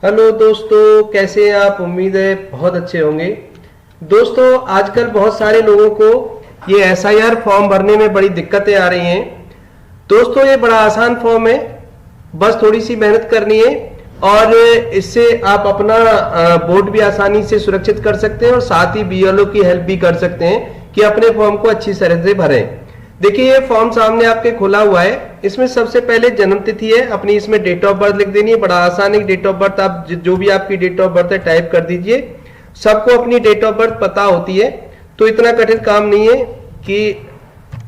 Hello दोस्तों, कैसे हैं आप? उम्मीद है बहुत अच्छे होंगे। दोस्तों, आजकल बहुत सारे लोगों को ये एसआईआर फॉर्म भरने में बड़ी दिक्कतें आ रही हैं। दोस्तों, ये बड़ा आसान फॉर्म है, बस थोड़ी सी मेहनत करनी है और इससे आप अपना वोट भी आसानी से सुरक्षित कर सकते हैं और साथ ही बीएलओ की हेल्प भी कर सकते हैं कि अपने फॉर्म को अच्छी तरह से भरें। देखिए, ये फॉर्म सामने आपके खुला हुआ है। इसमें सबसे पहले जन्म तिथि है अपनी, इसमें डेट ऑफ बर्थ लिख देनी है। बड़ा आसान है, डेट ऑफ बर्थ आप जो भी आपकी डेट ऑफ बर्थ है टाइप कर दीजिए। सबको अपनी डेट ऑफ बर्थ पता होती है, तो इतना कठिन काम नहीं है कि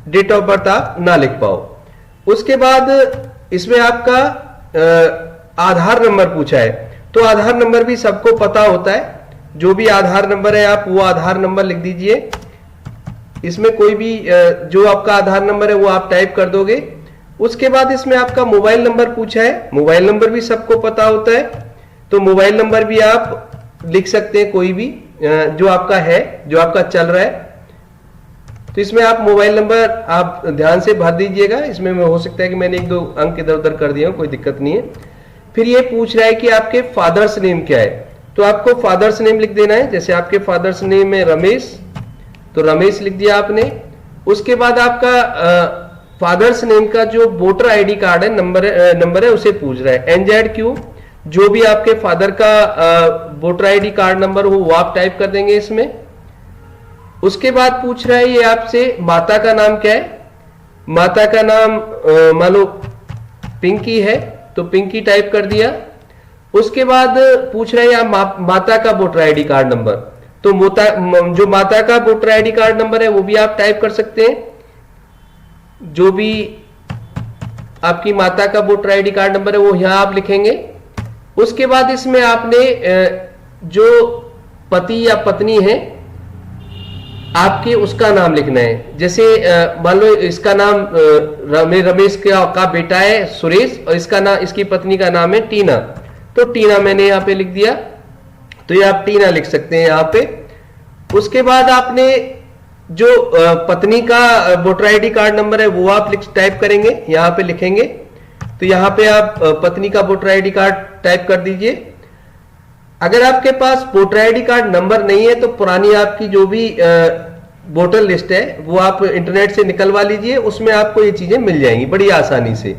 डेट ऑफ बर्थ आप ना लिख पाओ। उसके बाद इसमें आपका आधार नंबर पूछा है, तो आधार नंबर भी सबको पता होता है। जो भी आधार नंबर है आप वो आधार नंबर लिख दीजिए। इसमें कोई भी जो आपका आधार नंबर है वो आप टाइप कर दोगे। उसके बाद इसमें आपका मोबाइल नंबर पूछा है, मोबाइल नंबर भी सबको पता होता है, तो मोबाइल नंबर भी आप लिख सकते हैं, कोई भी जो आपका है, जो आपका चल रहा है। तो इसमें आप मोबाइल नंबर आप ध्यान से भर दीजिएगा। इसमें हो सकता है कि मैंने 1-2 अंक इधर उधर कर दिया, कोई दिक्कत नहीं है। फिर ये पूछ रहा है कि आपके फादर्स नेम क्या है, तो आपको फादर्स नेम लिख देना है। जैसे आपके फादर्स नेम है रमेश, तो रमेश लिख दिया आपने। उसके बाद आपका फादर्स नेम का जो वोटर आईडी कार्ड है, नंबर है उसे पूछ रहा है। NZQ जो भी आपके फादर का वोटर आईडी कार्ड नंबर हो वो आप टाइप कर देंगे इसमें। उसके बाद पूछ रहा है ये आपसे माता का नाम क्या है। माता का नाम मान लो पिंकी है, तो पिंकी टाइप कर दिया। उसके बाद पूछ रहा है आप माता का वोटर आईडी कार्ड नंबर, तो जो माता का वोटर आईडी कार्ड नंबर है वो भी आप टाइप कर सकते हैं। जो भी आपकी माता का वोटर आईडी कार्ड नंबर है वो यहां आप लिखेंगे। उसके बाद इसमें आपने जो पति या पत्नी है आपके, उसका नाम लिखना है। जैसे मान लो इसका नाम रमेश का बेटा है सुरेश और इसकी पत्नी का नाम है टीना, तो टीना मैंने यहाँ पे लिख दिया, तो ये आप टीना लिख सकते हैं यहाँ पे। उसके बाद आपने जो पत्नी का वोटर आईडी कार्ड नंबर है वो आप टाइप करेंगे, यहाँ पे लिखेंगे। तो यहाँ पे आप पत्नी का वोटर आईडी कार्ड टाइप कर दीजिए। अगर आपके पास वोटर आईडी कार्ड नंबर नहीं है तो पुरानी आपकी जो भी वोटर लिस्ट है वो आप इंटरनेट से निकलवा लीजिए, उसमें आपको ये चीजें मिल जाएंगी बड़ी आसानी से,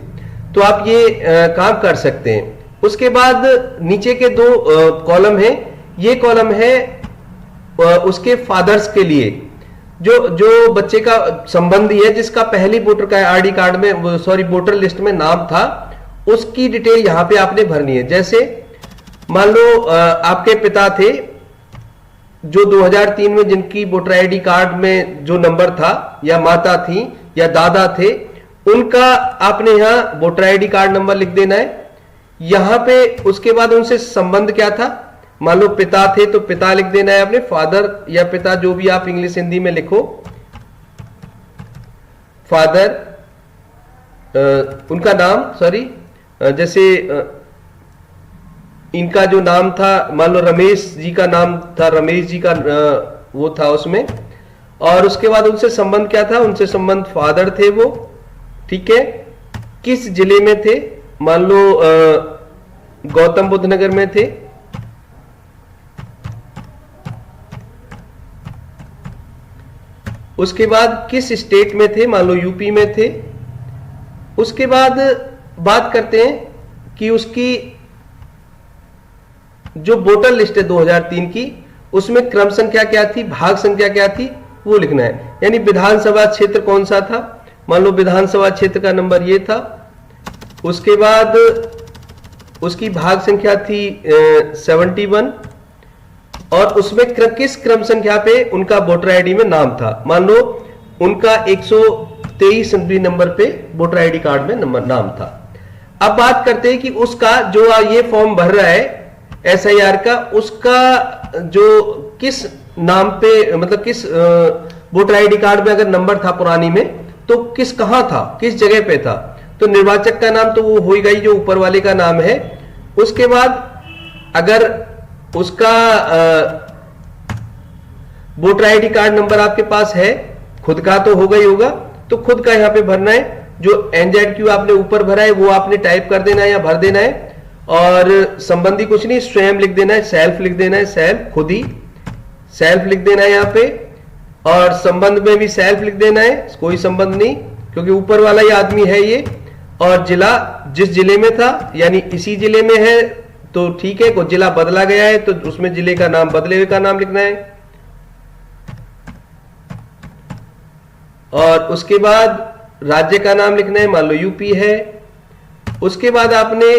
तो आप ये काम कर सकते हैं। उसके बाद नीचे के 2 कॉलम है, ये कॉलम है उसके फादर्स के लिए, जो बच्चे का संबंधी है जिसका पहली वोटर का आईडी कार्ड में वोटर लिस्ट में नाम था, उसकी डिटेल यहां पे आपने भरनी है। जैसे मान लो आपके पिता थे जो 2003 में जिनकी वोटर आईडी कार्ड में जो नंबर था, या माता थी या दादा थे, उनका आपने यहां वोटर आईडी कार्ड नंबर लिख देना है यहां पे। उसके बाद उनसे संबंध क्या था, मान लो पिता थे तो पिता लिख देना है आपने, फादर या पिता जो भी आप इंग्लिश हिंदी में लिखो, फादर उनका नाम, जैसे इनका जो नाम था, मान लो रमेश जी का नाम था, रमेश जी का वो था उसमें। और उसके बाद उनसे संबंध क्या था, उनसे संबंध फादर थे वो, ठीक है। किस जिले में थे, मान लो गौतम बुद्ध नगर में थे। उसके बाद किस स्टेट में थे, मान लो यूपी में थे। उसके बाद बात करते हैं कि उसकी जो वोटर लिस्ट है 2003 की, उसमें क्रम संख्या क्या थी, भाग संख्या क्या थी, वो लिखना है। यानी विधानसभा क्षेत्र कौन सा था, मान लो विधानसभा क्षेत्र का नंबर ये था। उसके बाद उसकी भाग संख्या थी 71 और उसमें किस क्रम संख्या पे उनका वोटर आईडी में नाम था, मान लो उनका 123 नंबर पे वोटर आईडी कार्ड में नाम था। अब बात करते हैं कि उसका जो ये फॉर्म भर रहा है एसआईआर का, उसका जो किस नाम पे, मतलब किस वोटर आईडी कार्ड में अगर नंबर था पुरानी में, तो कहां था, किस जगह पे था। तो निर्वाचक का नाम तो वो हो ही गई जो ऊपर वाले का नाम है। उसके बाद अगर उसका वोटर आईडी कार्ड नंबर आपके पास है, खुद का तो होगा ही होगा, तो खुद का यहां पे भरना है। जो NZQ आपने ऊपर भरा है वो आपने टाइप कर देना है या भर देना है। और संबंधी कुछ नहीं, स्वयं लिख देना है, सेल्फ लिख देना है, सेल्फ खुद ही सेल्फ लिख देना है यहाँ पे। और संबंध में भी सेल्फ लिख देना है, कोई संबंध नहीं क्योंकि ऊपर वाला ही आदमी है ये। और जिला जिस जिले में था यानी इसी जिले में है तो ठीक है, कोई जिला बदला गया है तो उसमें जिले का नाम बदले हुए का नाम लिखना है। और उसके बाद राज्य का नाम लिखना है, मान लो यूपी है। उसके बाद आपने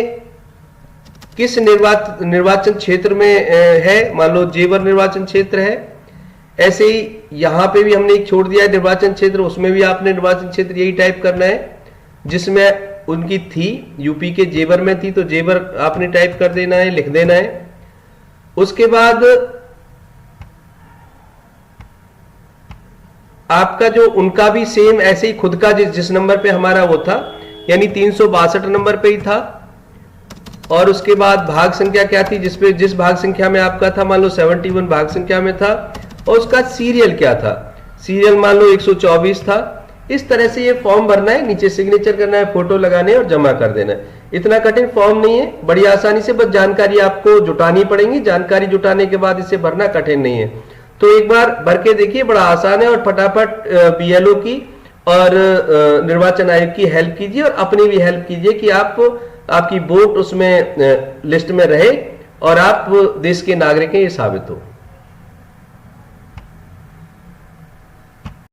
किस निर्वाचन क्षेत्र में है, मान लो जेवर निर्वाचन क्षेत्र है। ऐसे ही यहां पे भी हमने एक छोड़ दिया है निर्वाचन क्षेत्र, उसमें भी आपने निर्वाचन क्षेत्र यही टाइप करना है जिसमें उनकी थी, यूपी के जेवर में थी तो जेवर आपने टाइप कर देना है, लिख देना है। उसके बाद आपका जो उनका भी सेम ऐसे ही खुद का जिस नंबर पे हमारा वो था यानी 362 नंबर पे ही था। और उसके बाद भाग संख्या क्या थी, जिस भाग संख्या में आपका था, मान लो 71 भाग संख्या में था। और उसका सीरियल क्या था, सीरियल मान लो 124 था। इस तरह से ये फॉर्म भरना है, नीचे सिग्नेचर करना है, फोटो लगाने और जमा कर देना है। इतना कठिन फॉर्म नहीं है, बड़ी आसानी से बस जानकारी आपको जुटानी पड़ेगी। जानकारी जुटाने के बाद इसे भरना कठिन नहीं है। तो एक बार भर के देखिए, बड़ा आसान है। और फटाफट बीएलओ की और निर्वाचन आयोग की हेल्प कीजिए और अपनी भी हेल्प कीजिए कि आपकी वोट उसमें लिस्ट में रहे और आप देश के नागरिक हैं ये साबित हो।